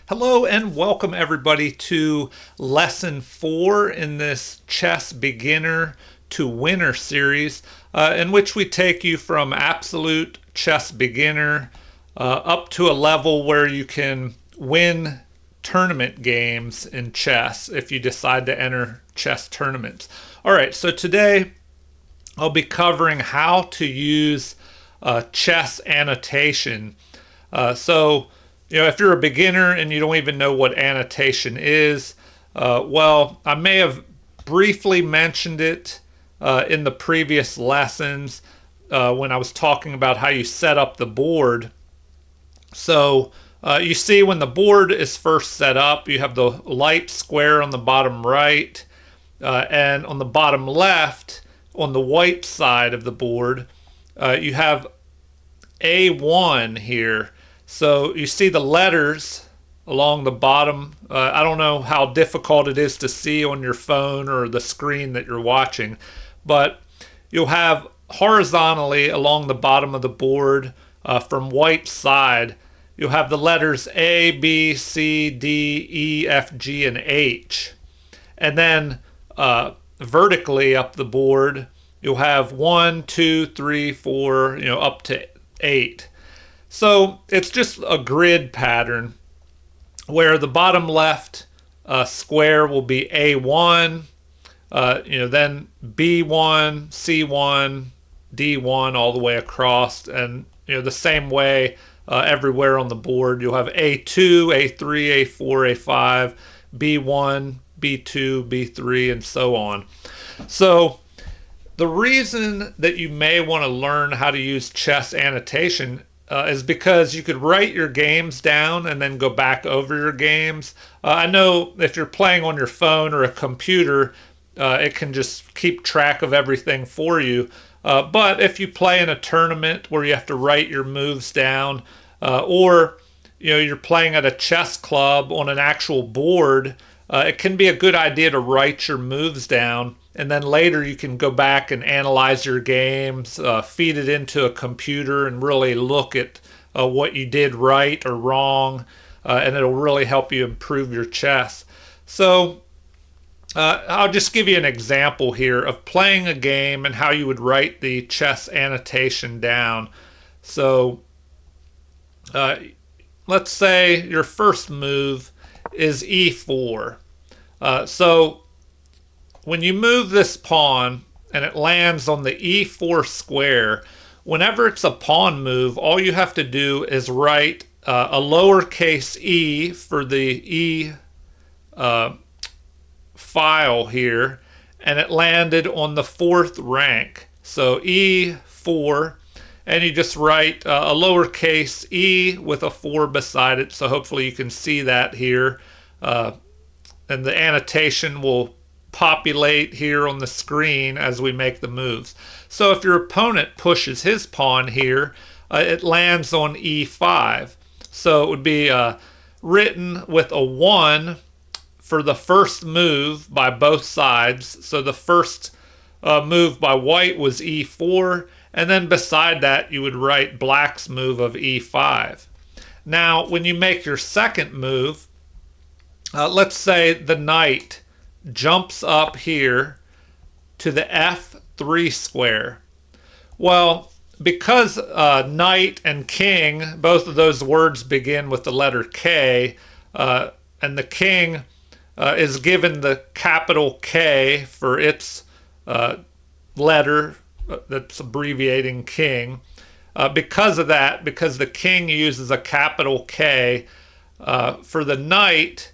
Hello and welcome everybody to lesson 4 in this chess beginner to winner series, in which we take you from absolute chess beginner up to a level where you can win tournament games in chess if you decide to enter chess tournaments. All right, so today I'll be covering how to use chess annotation. If you're a beginner and you don't even know what annotation is, I may have briefly mentioned it in the previous lessons when I was talking about how you set up the board. You see when the board is first set up, you have the light square on the bottom right, and on the bottom left, on the white side of the board, you have A1 here. So you see the letters along the bottom. I don't know how difficult it is to see on your phone or the screen that you're watching, but you'll have horizontally along the bottom of the board from white side, you'll have the letters A, B, C, D, E, F, G, and H. And then vertically up the board, you'll have 1, 2, 3, 4, up to 8. So it's just a grid pattern where the bottom left square will be A1, then B1, C1, D1 all the way across, and the same way everywhere on the board. You'll have A2, A3, A4, A5, B1, B2, B3, and so on. So the reason that you may want to learn how to use chess annotation is because you could write your games down and then go back over your games. I know if you're playing on your phone or a computer, it can just keep track of everything for you. But if you play in a tournament where you have to write your moves down, or you're playing at a chess club on an actual board, it can be a good idea to write your moves down, and then later you can go back and analyze your games, feed it into a computer, and really look at what you did right or wrong, and it'll really help you improve your chess. So I'll just give you an example here of playing a game and how you would write the chess annotation down. So let's say your first move is E4. So when you move this pawn and it lands on the E4 square, whenever it's a pawn move, all you have to do is write a lowercase e for the E file here, and it landed on the 4th rank. So E4, and you just write a lowercase e with a 4 beside it. So hopefully you can see that here. And the annotation will populate here on the screen as we make the moves. So if your opponent pushes his pawn here, it lands on E5. So it would be written with a 1 for the first move by both sides. So the first move by white was E4, and then beside that you would write black's move of E5. Now when you make your second move, let's say the knight jumps up here to the F3 square. Well, because knight and king, both of those words begin with the letter K, and the king is given the capital K for its letter that's abbreviating king. Because of that, because the king uses a capital K, for the knight,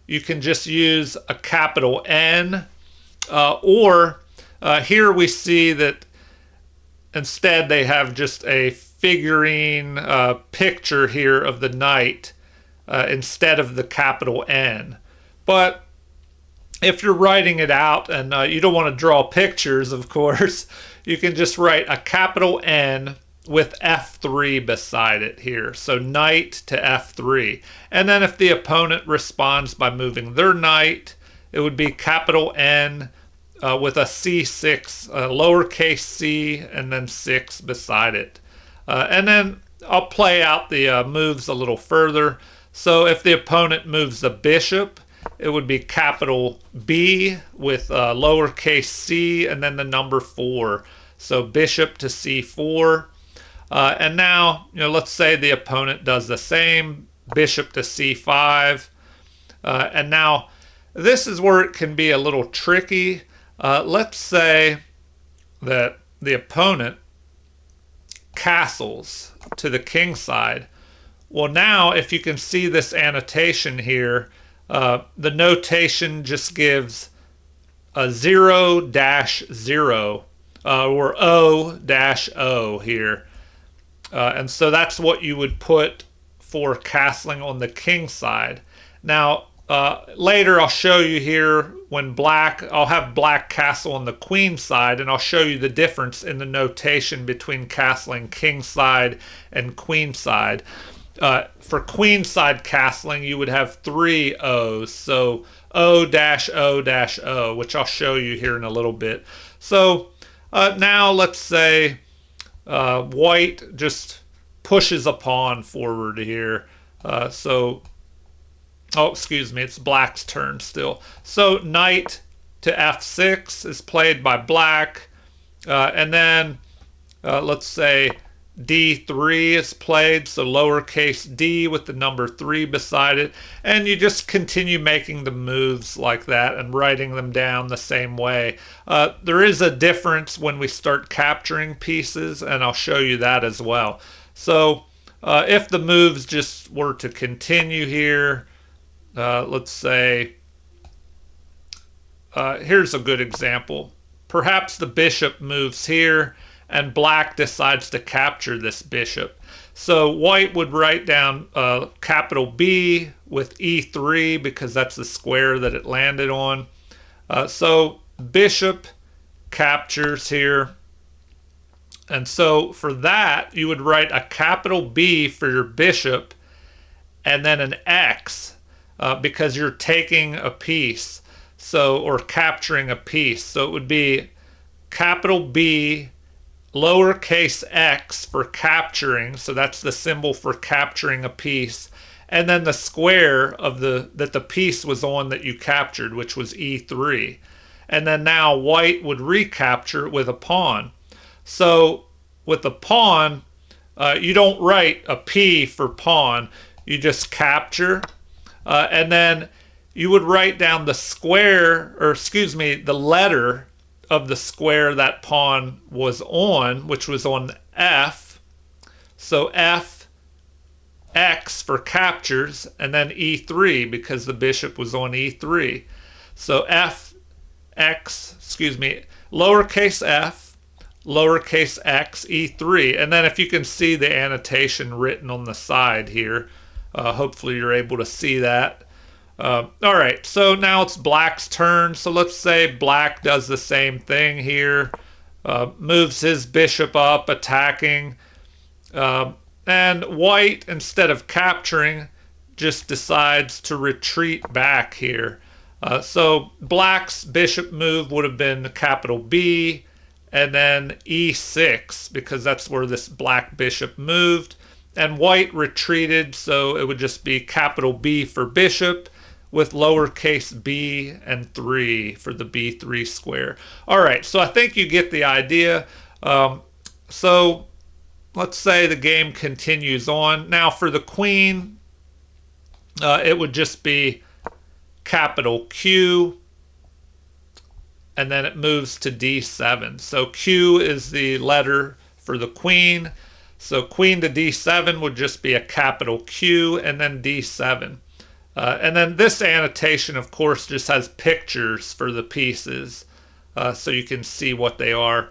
you can just use a capital N, or here we see that instead they have just a figurine picture here of the knight instead of the capital N. But if you're writing it out and you don't want to draw pictures, of course, you can just write a capital N with F3 beside it here. So knight to F3. And then if the opponent responds by moving their knight, it would be capital N with a C6, lowercase c, and then 6 beside it. And then I'll play out the moves a little further. So if the opponent moves the bishop, it would be capital B with lowercase c and then the number 4. So bishop to c4. And now, let's say the opponent does the same, bishop to c5. And now, this is where it can be a little tricky. Let's say that the opponent castles to the king side. Well, now, if you can see this annotation here, the notation just gives a 0-0 or O-O here. And so that's what you would put for castling on the king side. Now, later I'll show you here when I'll have black castle on the queen side, and I'll show you the difference in the notation between castling king side and queen side. For queen side castling, you would have 3 O's, so O-O-O, which I'll show you here in a little bit. So now let's say white just pushes a pawn forward here. Oh, excuse me, it's black's turn still. So knight to f6 is played by black. And then let's say d3 is played, so lowercase d with the number 3 beside it. And you just continue making the moves like that and writing them down the same way. There is a difference when we start capturing pieces, and I'll show you that as well. So if the moves just were to continue here, let's say, here's a good example. Perhaps the bishop moves here, and black decides to capture this bishop. So white would write down capital B with E3 because that's the square that it landed on. So bishop captures here. And so for that, you would write a capital B for your bishop and then an X because you're taking a piece, or capturing a piece. So it would be capital B, lowercase x for capturing, so that's the symbol for capturing a piece, and then the square of that the piece was on that you captured, which was E3. And then now white would recapture with a pawn. So with the pawn, you don't write a P for pawn, you just capture, and then you would write down the square, the letter of the square that pawn was on, which was on F. So F, X for captures, and then E3 because the bishop was on E3. So F, X, lowercase f, lowercase x, E3. And then if you can see the annotation written on the side here, hopefully you're able to see that. All right, so now it's black's turn. So let's say black does the same thing here, moves his bishop up, attacking, and white, instead of capturing, just decides to retreat back here. So black's bishop move would have been capital B and then E6 because that's where this black bishop moved, and white retreated, so it would just be capital B for bishop with lowercase b and 3 for the B3 square. All right, so I think you get the idea. So let's say the game continues on. Now for the queen, it would just be capital Q, and then it moves to D7. So Q is the letter for the queen. So queen to D7 would just be a capital Q and then D7. And then this annotation, of course, just has pictures for the pieces so you can see what they are.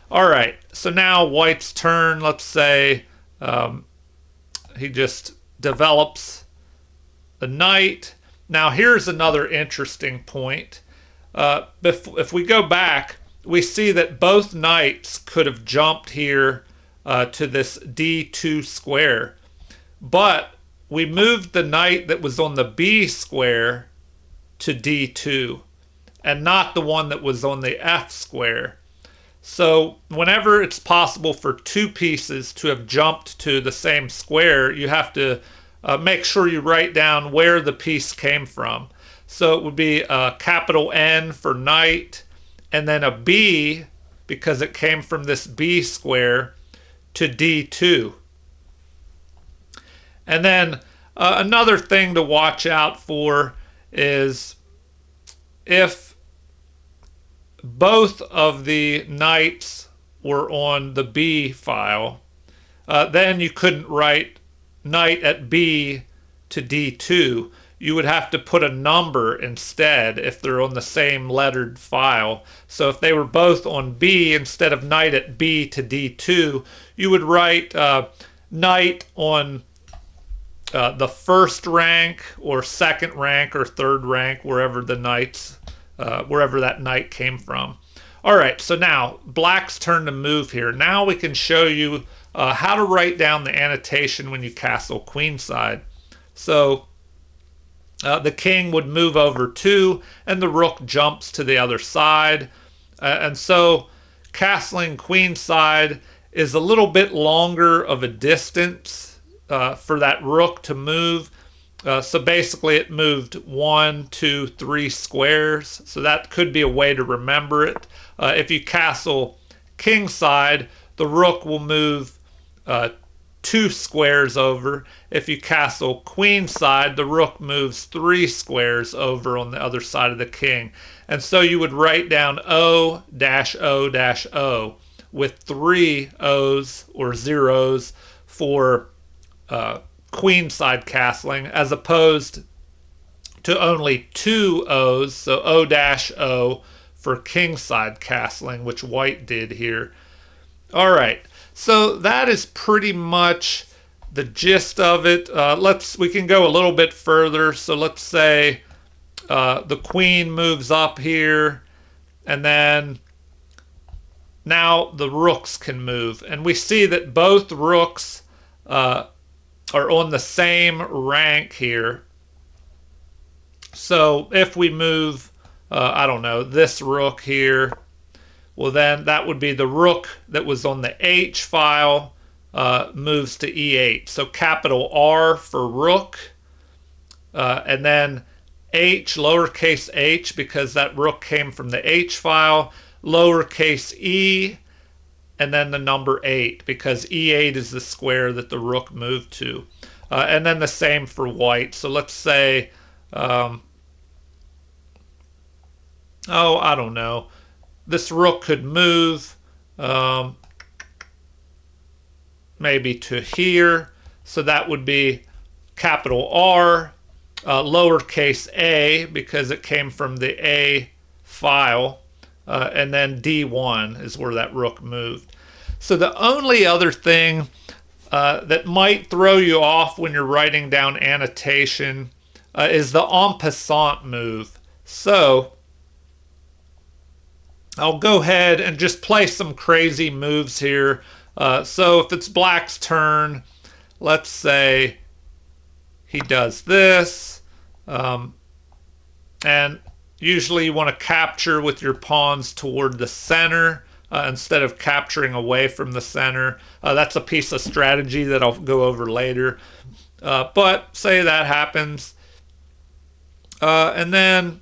All right, so now white's turn. Let's say he just develops the knight. Now here's another interesting point. If we go back, we see that both knights could have jumped here to this D2 square, but we moved the knight that was on the B square to D2 and not the one that was on the F square. So whenever it's possible for two pieces to have jumped to the same square, you have to make sure you write down where the piece came from. So it would be a capital N for knight, and then a B, because it came from this B square, to D2. And then another thing to watch out for is if both of the knights were on the B file, then you couldn't write knight at B to D2. You would have to put a number instead if they're on the same lettered file. So if they were both on B, instead of knight at B to D2, you would write knight on the first rank or second rank or third rank, wherever the knights, wherever that knight came from. All right, so now black's turn to move here. Now we can show you how to write down the annotation when you castle queenside. So the king would move over 2, and the rook jumps to the other side. And so castling queenside is a little bit longer of a distance for that rook to move. So basically it moved 1, 2, 3 squares. So that could be a way to remember it. If you castle kingside, the rook will move 2 squares over. If you castle queenside, the rook moves 3 squares over on the other side of the king. And so you would write down O-O-O with 3 O's or zeros for queenside castling, as opposed to only 2 O's, so O-O for kingside castling, which white did here. All right, so that is pretty much the gist of it. We can go a little bit further. So let's say the queen moves up here, and then now the rooks can move, and we see that both rooks are on the same rank here. So if we move, I don't know, this rook here, well then that would be the rook that was on the H file moves to E8. So capital R for rook, and then H, lowercase h, because that rook came from the H file, lowercase e, and then the number 8, because E8 is the square that the rook moved to. And then the same for white. So let's say, I don't know, this rook could move maybe to here. So that would be capital R, lowercase a, because it came from the A file, and then D1 is where that rook moved. So the only other thing that might throw you off when you're writing down annotation is the en passant move. So I'll go ahead and just play some crazy moves here. So if it's black's turn, let's say he does this, and usually you want to capture with your pawns toward the center instead of capturing away from the center. That's a piece of strategy that I'll go over later. But say that happens, and then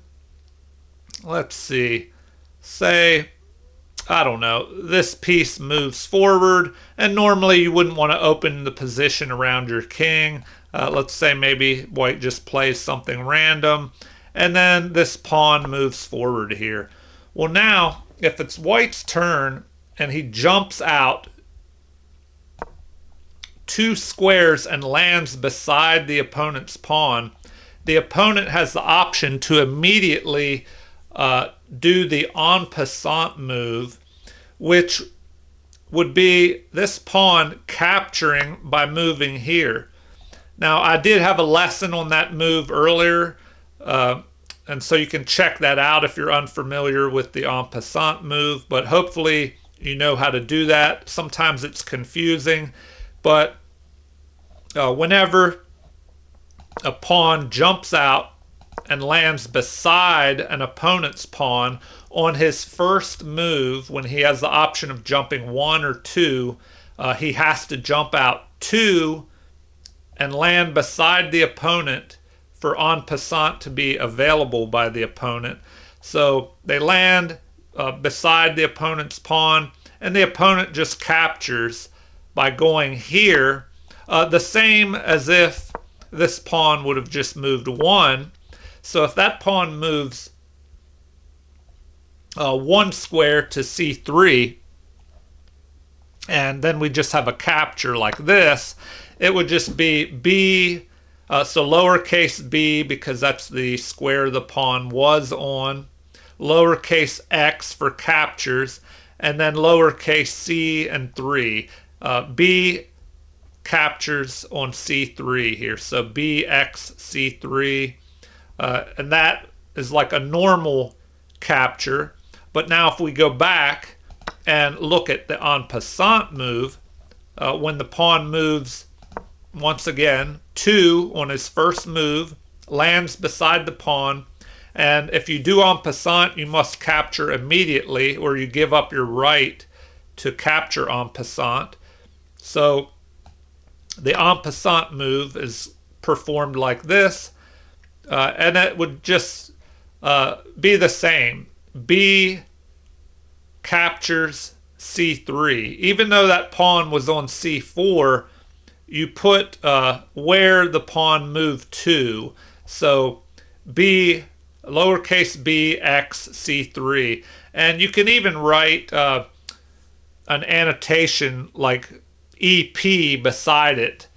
let's see, say, I don't know, this piece moves forward, and normally you wouldn't want to open the position around your king. Let's say maybe white just plays something random, and then this pawn moves forward here. Well, now, if it's white's turn and he jumps out 2 squares and lands beside the opponent's pawn, the opponent has the option to immediately do the en passant move, which would be this pawn capturing by moving here. Now, I did have a lesson on that move earlier, and so you can check that out if you're unfamiliar with the en passant move, but hopefully you know how to do that. Sometimes it's confusing, but whenever a pawn jumps out and lands beside an opponent's pawn on his first move, when he has the option of jumping 1 or 2, he has to jump out 2 and land beside the opponent for en passant to be available by the opponent. So they land beside the opponent's pawn, and the opponent just captures by going here, the same as if this pawn would have just moved one. So if that pawn moves one square to c3, and then we just have a capture like this, it would just be b, so lowercase b, because that's the square the pawn was on, lowercase x for captures, and then lowercase c and 3. B captures on c3 here, so bx c3, and that is like a normal capture. But now if we go back and look at the en passant move, when the pawn moves once again 2 on his first move, lands beside the pawn, and if you do en passant, you must capture immediately, or you give up your right to capture en passant. So the en passant move is performed like this, and it would just be the same. B captures c3. Even though that pawn was on c4, you put where the pawn moved to. So b, lowercase b, x, c3. And you can even write an annotation like EP beside it,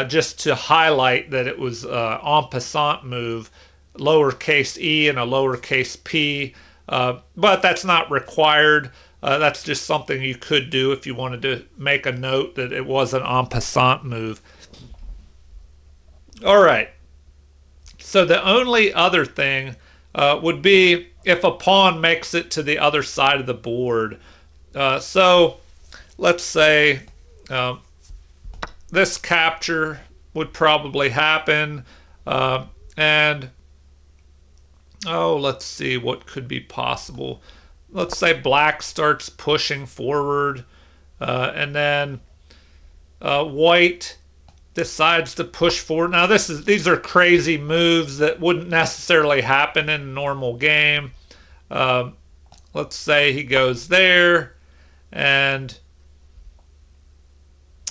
just to highlight that it was en passant move, lowercase e and a lowercase p, but that's not required. That's just something you could do if you wanted to make a note that it was an en passant move. All right. So the only other thing would be if a pawn makes it to the other side of the board. So let's say this capture would probably happen, and let's see what could be possible. Let's say black starts pushing forward, and then white decides to push forward. Now these are crazy moves that wouldn't necessarily happen in a normal game. Let's say he goes there, and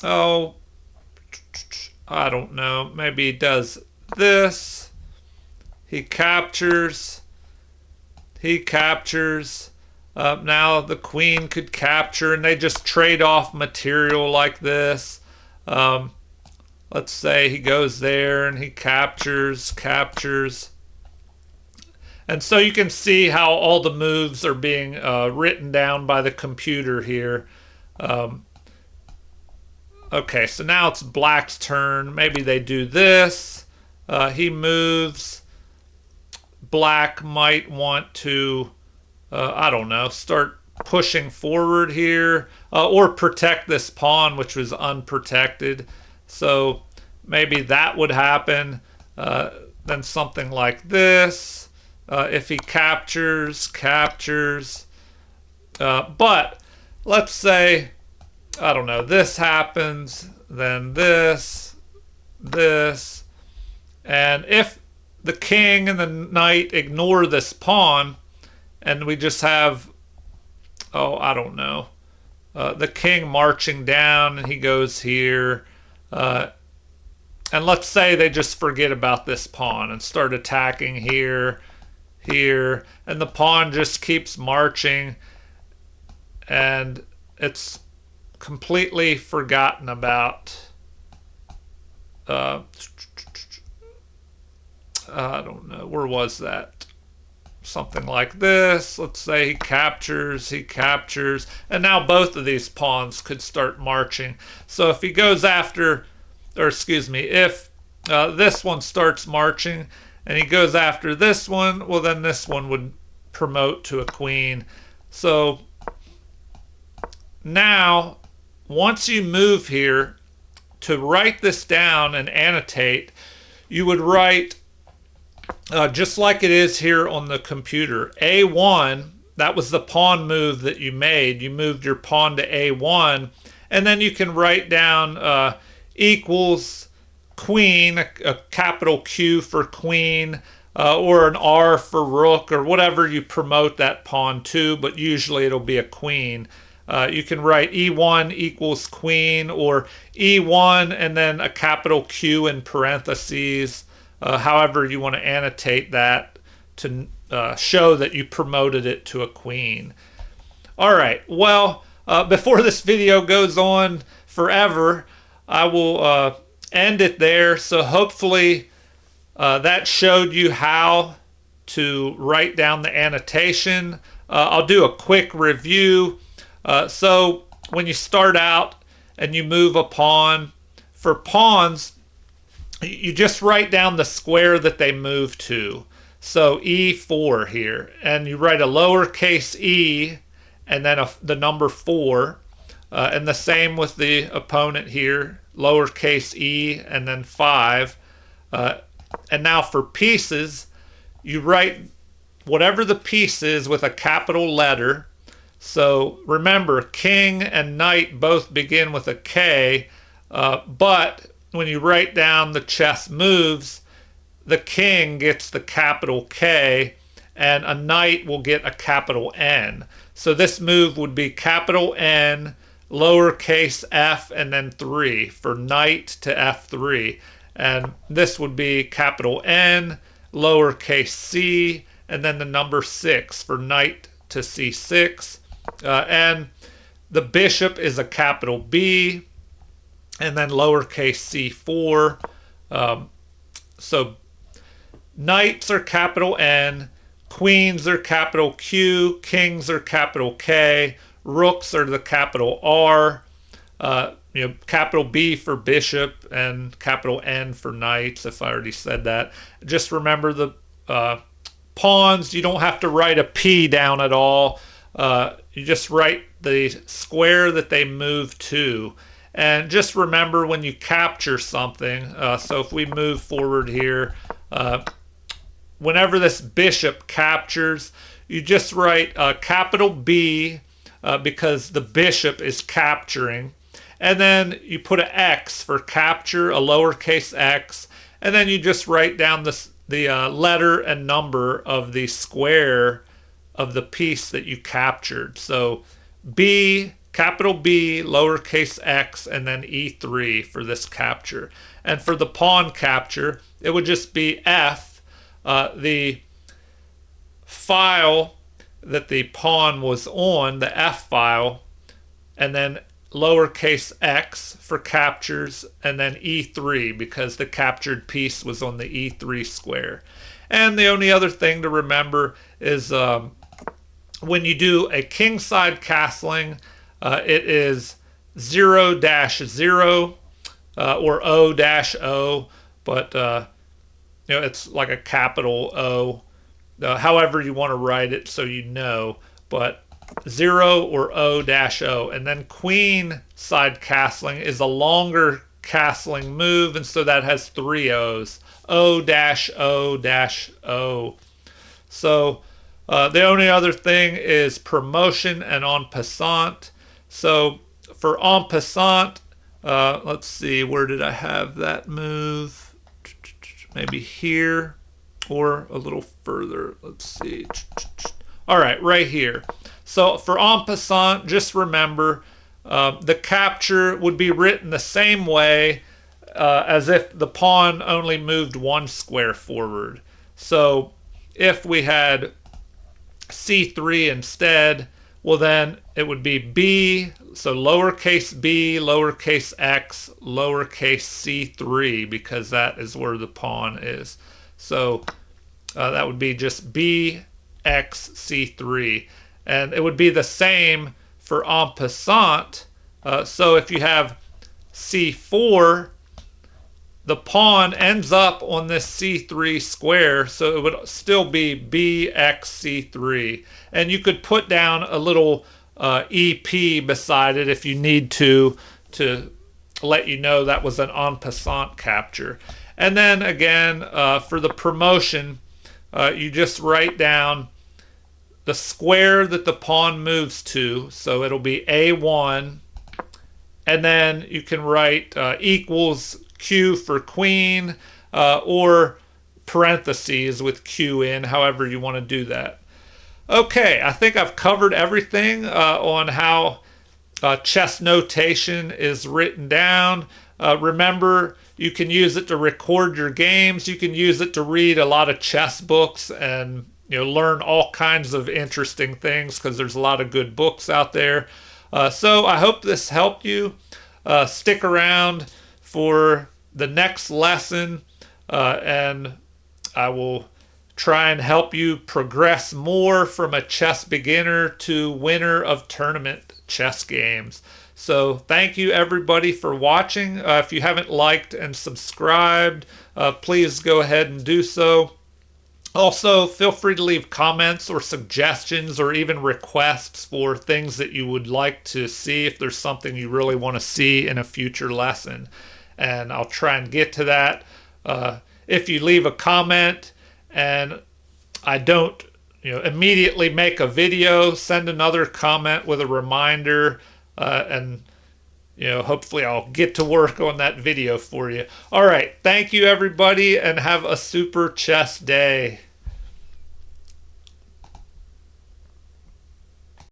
I don't know, maybe he does this. He captures. Now the queen could capture, and they just trade off material like this. Let's say he goes there and he captures. And so you can see how all the moves are being written down by the computer here. Okay, so now it's black's turn. Maybe they do this. He moves. Black might want to, I don't know, start pushing forward here, or protect this pawn, which was unprotected. So maybe that would happen. Then something like this. If he captures. But let's say, I don't know, this happens, then this. And if the king and the knight ignore this pawn, and we just have, I don't know, the king marching down, and he goes here. And let's say they just forget about this pawn and start attacking here, and the pawn just keeps marching, and it's completely forgotten about. I don't know, where was that? Something like this. Let's say he captures, and now both of these pawns could start marching. So if he goes after, or excuse me, if this one starts marching and he goes after this one, well, then this one would promote to a queen. So now, once you move here, to write this down and annotate, you would write, just like it is here on the computer, A1, that was the pawn move that you made. You moved your pawn to A1, and then you can write down equals queen, a capital Q for queen, or an R for rook, or whatever you promote that pawn to, but usually it'll be a queen. You can write E1 equals queen, or E1 and then a capital Q in parentheses, however you want to annotate that to show that you promoted it to a queen. All right, well, before this video goes on forever, I will end it there. So hopefully that showed you how to write down the annotation. I'll do a quick review. So when you start out and you move a pawn, for pawns, you just write down the square that they move to. So E4 here, and you write a lowercase e and then the number 4. And the same with the opponent here, lowercase e and then 5. And now for pieces, you write whatever the piece is with a capital letter. So remember, king and knight both begin with a K, but when you write down the chess moves, the king gets the capital K and a knight will get a capital N. So this move would be capital N, lowercase f, and then 3 for knight to F3. And this would be capital N, lowercase c, and then the number 6 for knight to C6. And the bishop is a capital B, and then lowercase c4. So knights are capital N, queens are capital Q, kings are capital K, rooks are the capital R. Capital B for bishop and capital N for knights, if I already said that. Just remember the pawns, you don't have to write a P down at all. You just write the square that they move to. And just remember when you capture something, so if we move forward here, whenever this bishop captures, you just write capital B because the bishop is capturing. And then you put an X for capture, a lowercase x, and then you just write down the letter and number of the square of the piece that you captured. So B, capital B, lowercase x, and then E3 for this capture. And for the pawn capture, it would just be F, the file that the pawn was on, the F file, and then lowercase x for captures, and then E3 because the captured piece was on the E3 square. And the only other thing to remember is when you do a kingside castling, it is 0-0 or O-O, but it's like a capital O, however you want to write it so you know, but 0 or O-O. And then queen side castling is a longer castling move, and so that has 3 O's. O-O-O. So the only other thing is promotion and en passant. So for en passant, let's see, where did I have that move? Maybe here or a little further. Let's see. All right, right here. So for en passant, just remember the capture would be written the same way as if the pawn only moved 1 square forward. So if we had C3 instead, well then it would be B, so lowercase b, lowercase x, lowercase C3, because that is where the pawn is. So that would be just B, X, C3. And it would be the same for en passant. So if you have C4, the pawn ends up on this C3 square, so it would still be BXC3. And you could put down a little EP beside it if you need to let you know that was an en passant capture. And then again, for the promotion, you just write down the square that the pawn moves to, so it'll be A1, and then you can write equals Q for queen, or parentheses with Q in, however you want to do that. Okay, I think I've covered everything on how chess notation is written down. Remember, you can use it to record your games. You can use it to read a lot of chess books and learn all kinds of interesting things because there's a lot of good books out there. So I hope this helped you. Stick around for the next lesson, and I will try and help you progress more from a chess beginner to winner of tournament chess games. So thank you everybody for watching. If you haven't liked and subscribed, please go ahead and do so. Also, feel free to leave comments or suggestions or even requests for things that you would like to see if there's something you really want to see in a future lesson. And I'll try and get to that. If you leave a comment and I don't immediately make a video, send another comment with a reminder, and hopefully I'll get to work on that video for you. All right, thank you everybody, and have a super chess day.